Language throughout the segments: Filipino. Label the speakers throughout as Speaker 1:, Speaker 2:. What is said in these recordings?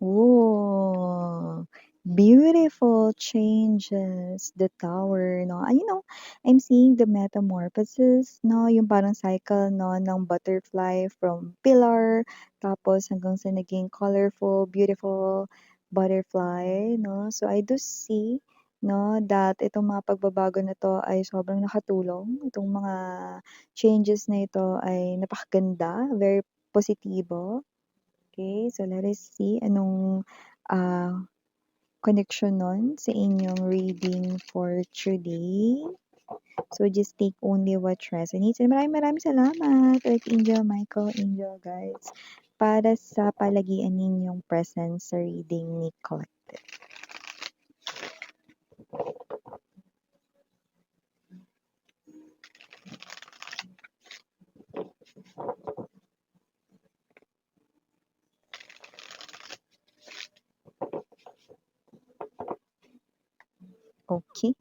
Speaker 1: Oh, beautiful changes, the tower 'no. I'm seeing the metamorphosis 'no, yung parang cycle 'no ng butterfly from pillar tapos hanggang sa naging colorful, beautiful butterfly 'no. So I do see 'no that itong mga pagbabago na 'to ay sobrang nakatulong. Itong mga changes na ito ay napakaganda, very positibo. Okay, so let us see anong, connection nun sa inyong reading for today. So just take only what resonates and maraming salamat Archangel Michael, Angel guides, para sa palagian ninyong presence sa reading ni Collective. Okay.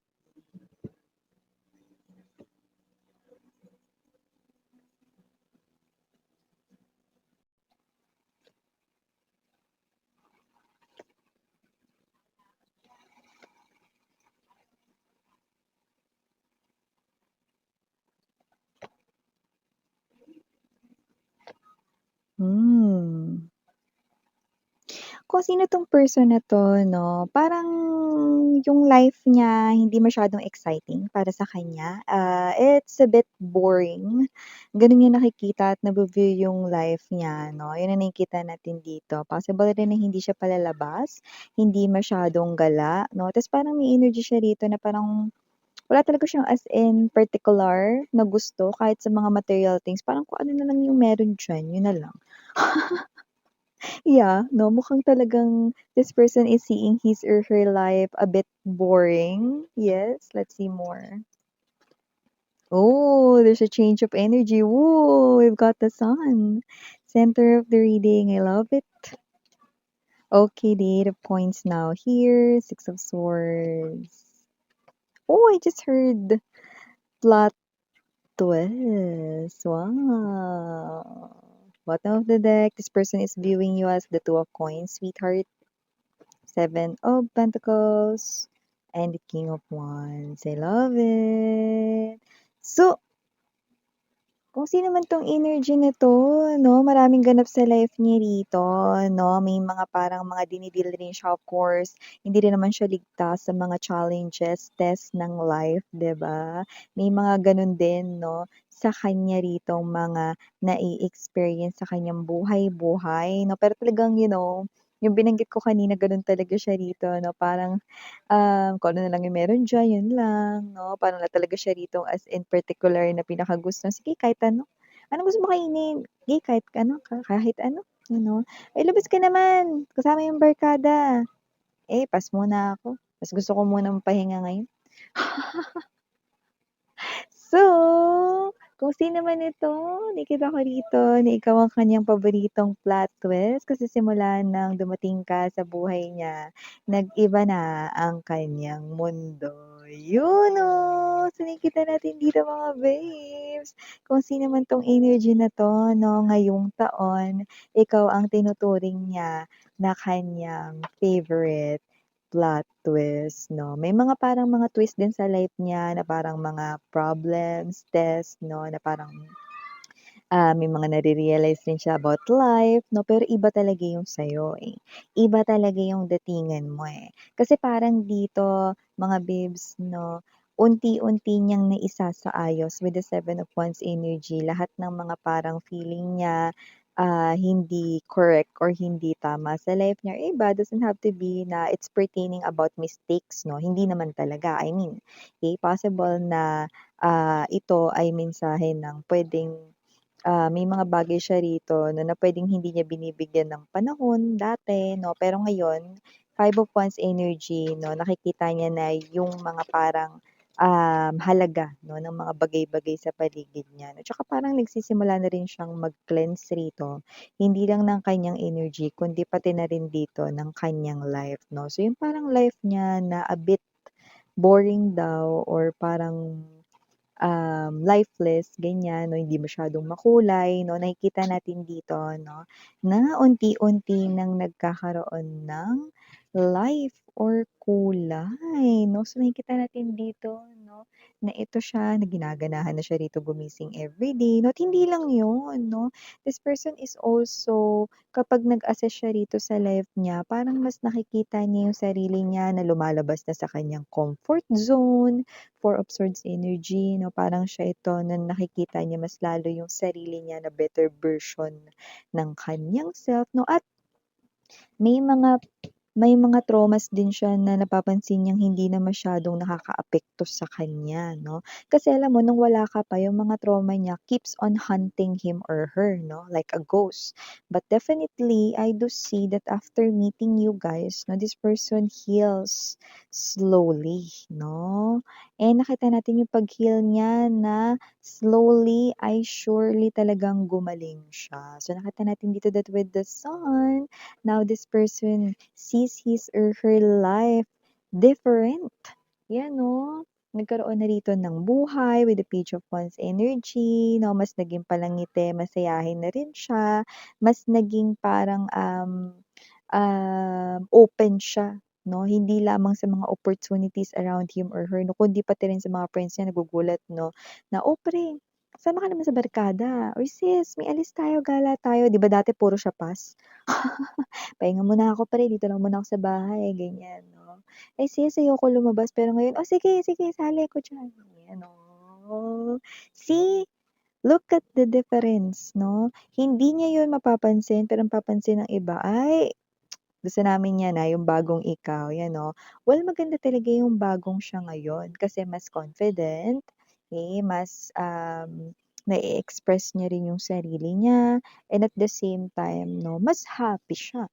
Speaker 1: Hmm. Kung sino 'tong person na 'to 'no, parang yung life niya hindi masyadong exciting para sa kanya, it's a bit boring. Gano'n niya nakikita at navi-view yung life niya 'no, yun ang nakikita natin dito. Possible rin na hindi siya palalabas, hindi masyadong gala 'no, ta's parang may energy siya rito na parang wala talaga siyang as in particular na gusto kahit sa mga material things, parang kung ano na lang yung meron diyan, yun na lang. Yeah, 'no, mukhang talagang this person is seeing his or her life a bit boring. Yes, let's see more. Oh, there's a change of energy. Woo, we've got the sun. Center of the reading. I love it. Okay, the 8 of coins now here. 6 of swords. Oh, I just heard plot twist. Wow. Bottom of the deck. This person is viewing you as the 2 of coins, sweetheart. 7 of Pentacles, and the King of Wands. I love it. So, kung sino man 'tong energy na 'to 'no, maraming ganap sa life niya rito 'no, may mga parang mga dini-deal rin siya of course, hindi rin naman siya ligtas sa mga challenges, test ng life 'di ba? May mga gano'n din 'no, sa kanya ritong mga nai-experience sa kanyang buhay-buhay 'no, pero talagang yung binanggit ko kanina gano'n talaga siya rito 'no, parang kung ano na lang yung meron diyan, yun lang 'no. Parang wala talaga siya rito as in particular na pinakagusto, sige kahit ano. Anong gusto mo kainin? Sige kahit ano, kahit ano, "Ay labas ka naman, kasama yung barkada." Eh, pass muna ako, mas gusto ko munang pahinga ngayon. So, kung sino man ito, nakikita ko rito na ikaw ang kanyang paboritong plot twist kasi simula nang dumating ka sa buhay niya, nag-iba na ang kanyang mundo. Yun, oh! So, nakikita natin dito mga babes, kung sino man 'tong energy na 'to 'no, ngayong taon, ikaw ang tinuturing niya na kanyang favorite plot twist 'no. May mga parang mga twist din sa life niya na parang mga problems, test 'no, na parang, may mga nare-realize din siya about life 'no, pero iba talaga yung sa'yo, eh. Iba talaga yung datingan mo, eh. Kasi parang dito mga babes 'no, unti-unti niyang naisasaayos with the 7 of Wands energy lahat ng mga parang feeling niya, hindi correct or hindi tama sa life niya. Iba doesn't have to be na it's pertaining about mistakes 'no, hindi naman talaga. I mean, possible na, ito ay mensahe ng puwedeng may mga bagay siya rito 'no, na puwedeng hindi niya binibigyan ng panahon dati 'no, pero ngayon 5 of Wands energy 'no, nakikita niya na yung mga parang, halaga 'no, ng mga bagay-bagay sa paligid niya 'no. Tsaka parang nagsisimula na rin siyang mag-cleanse rito, hindi lang ng kanyang energy kundi pati na rin dito ng kanyang life 'no. So yung parang life niya na a bit boring daw or parang lifeless, ganyan, 'no, hindi masyadong makulay, 'no, nakikita natin dito, 'no, na unti-unti nang nagkakaroon ng life or kulay, 'no. So, nakikita natin dito, 'no, na ito siya, na ginaganahan na siya rito gumising everyday, 'no, at hindi lang 'yun, 'no. This person is also kapag nag-assess siya rito sa life niya, parang mas nakikita niya yung sarili niya na lumalabas na sa kanyang comfort zone, 4 of Swords energy, 'no, parang siya ito na nakikita niya mas lalo yung sarili niya na better version ng kanyang self, 'no, at may mga may mga traumas din siya na napapansin niyang hindi na masyadong nakakaapekto sa kanya, 'no. Kasi alam mo nung wala ka pa yung mga trauma niya keeps on hunting him or her, 'no, like a ghost. But definitely, I do see that after meeting you guys, 'no, this person heals slowly, 'no. And nakita natin yung pag-heal niya na slowly ay surely talagang gumaling siya. So nakita natin dito that with the sun, now this person sees his or her life different. Yan, no? Nagkaroon na rito ng buhay with the Page of Wands energy, no? Mas naging palangiti, masayahin na rin siya. Mas naging parang open siya, no? Hindi lamang sa mga opportunities around him or her, no? Kundi pati rin sa mga friends niya nagugulat, no? Na, oh, pre, sama ka naman sa barkada. Uy, sis, may alis tayo, gala tayo. Di ba dati puro siya pass? Pahinga muna ako pre, dito lang muna ako sa bahay, ganyan, 'no. "Ay sis, ayoko lumabas." Pero ngayon, "Oh, sige, sige, sali ako diyan." Ayan, oh. See, look at the difference, 'no. Hindi niya 'yun mapapansin, pero ang papansin ng iba, "Ay, gusto namin 'yan, yung bagong ikaw." 'Yan, oh. Well, maganda talaga yung bagong siya ngayon kasi mas confident, mas, na-e-express niya rin yung sarili niya and at the same time, 'no, mas happy siya.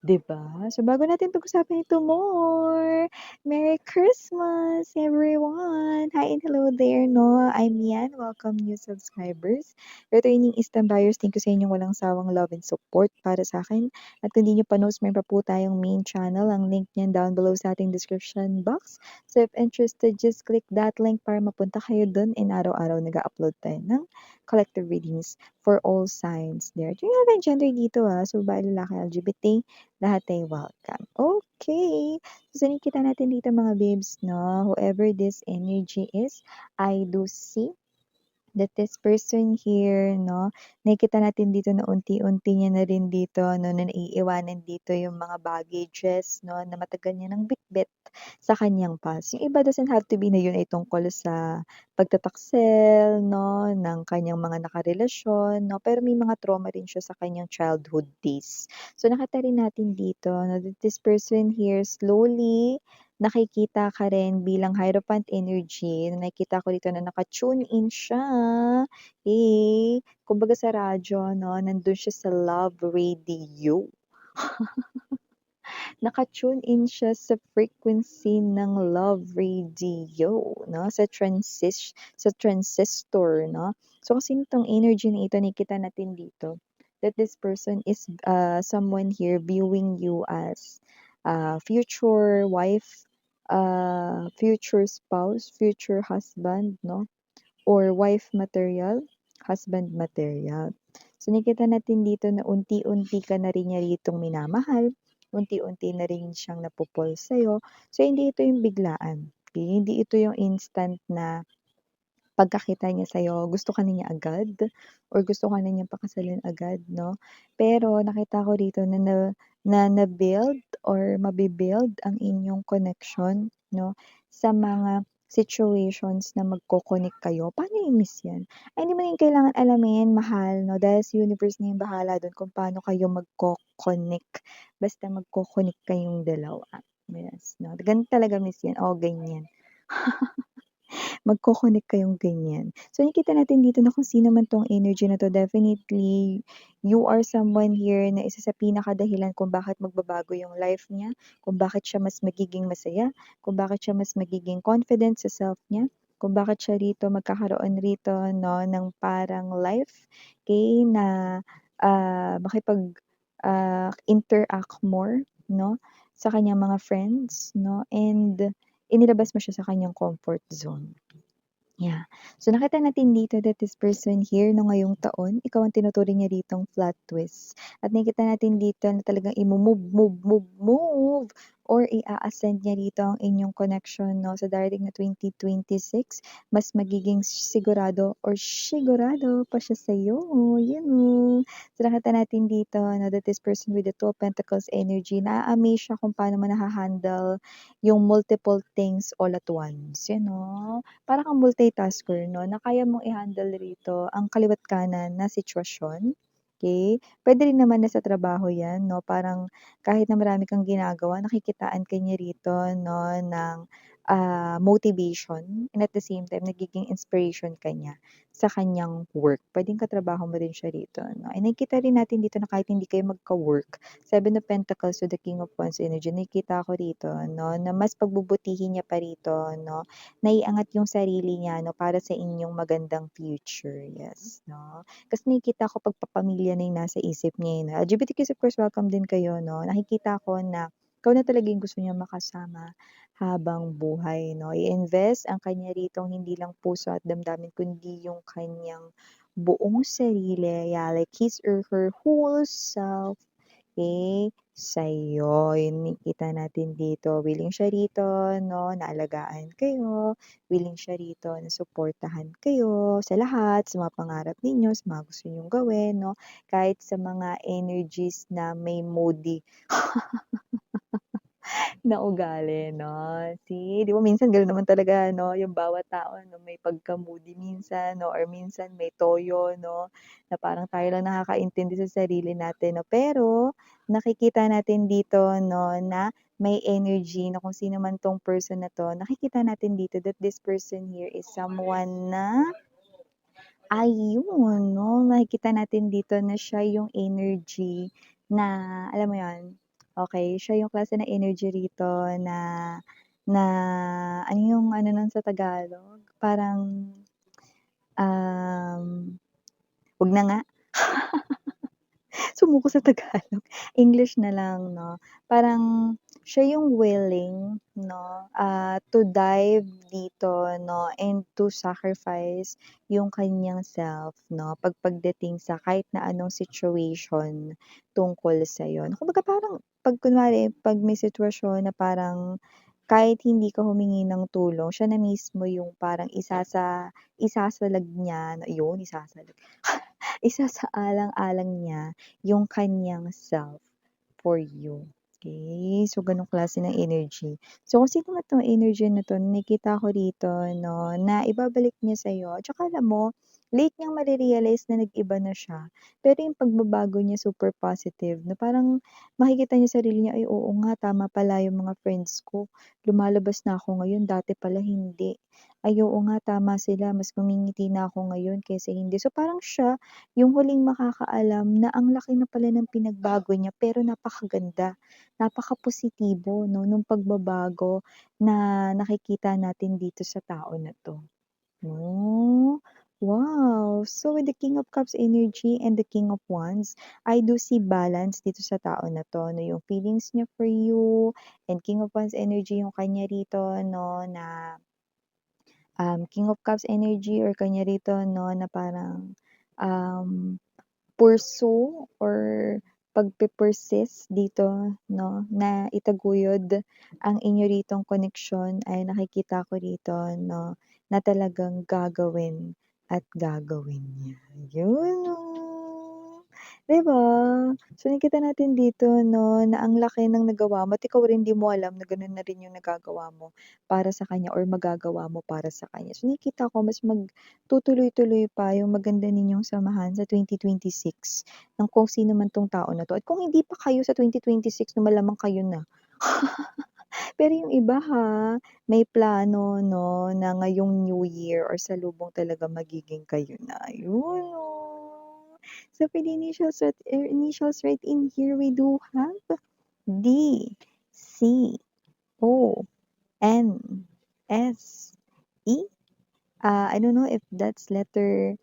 Speaker 1: 'Di ba? So, bago natin pag-usapan ito more, Merry Christmas everyone! Hi and hello there, 'no? I'm Yan, welcome new subscribers. Returning Eastern buyers, thank you sa inyong walang sawang love and support para sa'kin. At kung di niyo pa knows, meron pa po tayong main channel, ang link niyan down below sa ating description box. So, if interested, just click that link para mapunta kayo dun and araw-araw nag-a-upload tayo ng collective readings for all signs there. Yung natin gender dito, so babae, lalaki, LGBT, lahat ay welcome. Okay. So, nakikita natin dito mga babes, no? Whoever this energy is, I do see that this person here, no, nakikita natin dito na unti-unti niya na rin dito, no, na naiiwanan dito yung mga baggages, no, na matagal niya ng bitbit sa kanyang past. Yung iba doesn't have to be na yun ay tungkol sa pagtataksel, no, ng kanyang mga nakarelasyon, no, pero may mga trauma rin siya sa kanyang childhood days. So, nakita rin natin dito, no, that this person here slowly nakikita ka rin bilang Hierophant energy, na nakikita ko dito na naka-tune in siya, kumbaga sa radyo 'no, nandun siya sa love radio. Naka-tune in siya sa frequency ng love radio 'no, sa transistor 'no. So, kasi nitong energy na ito nakikita natin dito, that this person is, someone here viewing you as, future wife, future spouse, future husband 'no, or wife material, husband material. So, nakikita natin dito na unti-unti ka na rin niya ritong minamahal, unti-unti na rin siyang napo-fall sa'yo. So, hindi ito yung biglaan, hindi ito yung instant na pagkakita niya sa'yo gusto ka na niya agad or gusto ka na niyang pakasalan agad 'no. Pero nakita ko dito na na-build or mabi-build ang inyong connection 'no, sa mga situations na magko-connect kayo. Paano i-miss 'yan? Ay hindi mo na 'yan kailangan alamin mahal 'no, dahil si universe na yung bahala dun kung paano kayo magko-connect. Basta magko-connect kayong dalawa. Yes 'no, ganun talaga miss 'yan, oo ganyan. Magko-connect kayong ganyan. So, nakikita natin dito na kung sino man 'tong energy na 'to, definitely you are someone here na isa sa pinakadahilan kung bakit magbabago yung life niya, kung bakit siya mas magiging masaya, kung bakit siya mas magiging confident sa self niya, kung bakit siya rito magkakaroon rito 'no, ng parang life, na, interact more 'no, sa kanyang mga friends 'no, and inilabas mo siya sa kanyang comfort zone. Yeah. So, nakita natin dito that this person here 'no, ngayong taon, ikaw ang tinuturing niya ditong plot twist. At nakikita natin dito na talagang imo-move or i-a-ascend niya dito ang inyong connection 'no, sa darating na 2026. Mas magiging sigurado or sigurado pa siya sa'yo, yun oh. So, nakita natin dito 'no, that this person with the Two of Pentacles energy, naa-amaze siya kung paano mo naha-handle yung multiple things all at once, you know? Para kang multitasker 'no, na kaya mong i-handle rito ang kaliwa't kanan na sitwasyon, okey? Puwede rin naman na sa trabaho 'yan 'no, parang kahit na marami kang ginagawa nakikitaan ka niya rito 'no ng, motivation and at the same time nagiging inspiration ka niya sa kaniyang work. Puwedeng katrabaho mo rin siya rito 'no, and nakikita rin natin dito na kahit hindi kayo magka-work, Seven of Pentacles to the King of Wands energy, nakikita ko rito 'no, na mas pagbubutihin niya pa rito 'no, naiangat yung sarili niya 'no, para sa inyong magandang future, yes 'no. Kasi nakikita ko pagpapamilya na yung nasa isip niya, eh, 'no. LGBTQs of course welcome din kayo 'no. Nakikita ko na ikaw na talaga yung gusto niyang makasama habang buhay 'no. I-invest ang kanya ritong hindi lang puso at damdamin kundi yung kanyang buong sarili, yeah, like his or her whole self. Eh, sa'yo. Yun nakikita natin dito. Willing siya rito 'no, na alagaan kayo, willing siya rito na suportahan kayo sa lahat, sa mga pangarap ninyo, sa mga gusto niyong gawin 'no, kahit sa mga energies na may moody na ugali 'no. See, 'di ba minsan gano'n naman talaga 'no, yung bawat tao 'no, may pagka-moody minsan 'no, or minsan may toyo 'no, na parang tayo lang nakakaintindi sa sarili natin 'no. Pero nakikita natin dito 'no, na may energy na kung sino man 'tong person na 'to, nakikita natin dito that this person here is someone na ayun 'no, makikita natin dito na siya yung energy na alam mo yun, okey, siya yung klase ng energy rito na na ano yung ano nun sa Tagalog, parang, um, wag na nga. Sumuko sa Tagalog, English na lang 'no. Parang siya yung willing 'no, to dive dito 'no and to sacrifice yung kaniyang self 'no, pagdating sa kahit na anong situation tungkol sa'yo. Kumbaga parang 'pag kunwari 'pag may sitwasyon na parang kahit hindi ka humingi ng tulong, siya na mismo yung parang isasalag niya, yun isasalag. Isasaalang-alang niya yung kaniyang self for you, okey? So, gano'ng klase ng energy. So, kung sino man 'tong energy na 'to, nakikita ko rito 'no, na ibabalik niya sa'yo. Tsaka alam mo, late niyang mare-realize na nag-iba na siya, pero yung pagbabago niya super positive na parang makikita niya sarili niya, "Ay, oo nga, tama pala yung mga friends ko. Lumalabas na ako ngayon, dati pala hindi. Ay, oo nga, tama sila, mas ngumingiti na ako ngayon kaysa hindi." So, parang siya yung huling makakaalam na ang laki na pala ng pinagbago niya pero napakaganda, napakapositibo 'no, nung pagbabago na nakikita natin dito sa tao na 'to, 'no. Wow! So, with the King of Cups energy and the King of Wands, I do see balance dito sa tao na 'to 'no, yung feelings niya for you and King of Wands energy yung kanya rito 'no, na King of Cups energy or kanya rito 'no, na parang, um pursue or pagpe-persist dito 'no, na itaguyod ang inyo ritong koneksyon ay nakikita ko rito 'no, na talagang gagawin at gagawin niya. Yun, oh, 'di ba? So, nakikita natin dito 'no, na ang laki ng nagawa mo at ikaw rin di mo alam na ganun na rin yung nagagawa mo para sa kanya or magagawa mo para sa kanya. So, nakikita ko mas tutuloy-tuloy pa yung maganda ninyong samahan sa 2026 ng kung sino man 'tong tao na 'to. At kung hindi pa kayo sa 2026 na malamang kayo na. Pero yung iba ha, may plano 'no, na ngayong New Year or salubong talaga magiging kayo na. Yun, oh. So, for the initials right in here, we do have D, C, O, N, S, E. I don't know if that's letter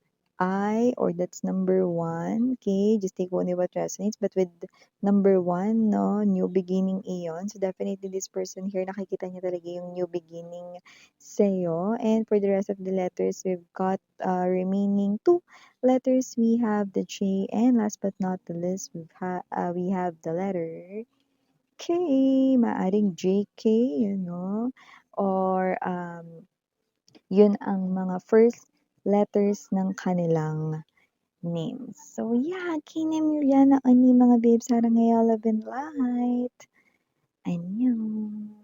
Speaker 1: I or that's number one. Okay, just take only what resonates. But with number one, no, new beginning iyon. So definitely this person here, nakikita niya talaga yung new beginning sa'yo. And for the rest of the letters, we've got remaining two letters. We have the J, and last but not the least, we have the letter K. Maaring JK, or yun ang mga first letters ng kanilang names. So yeah, kinem Miriana ani mga babes, sarang ngayala ben light. Annyeong.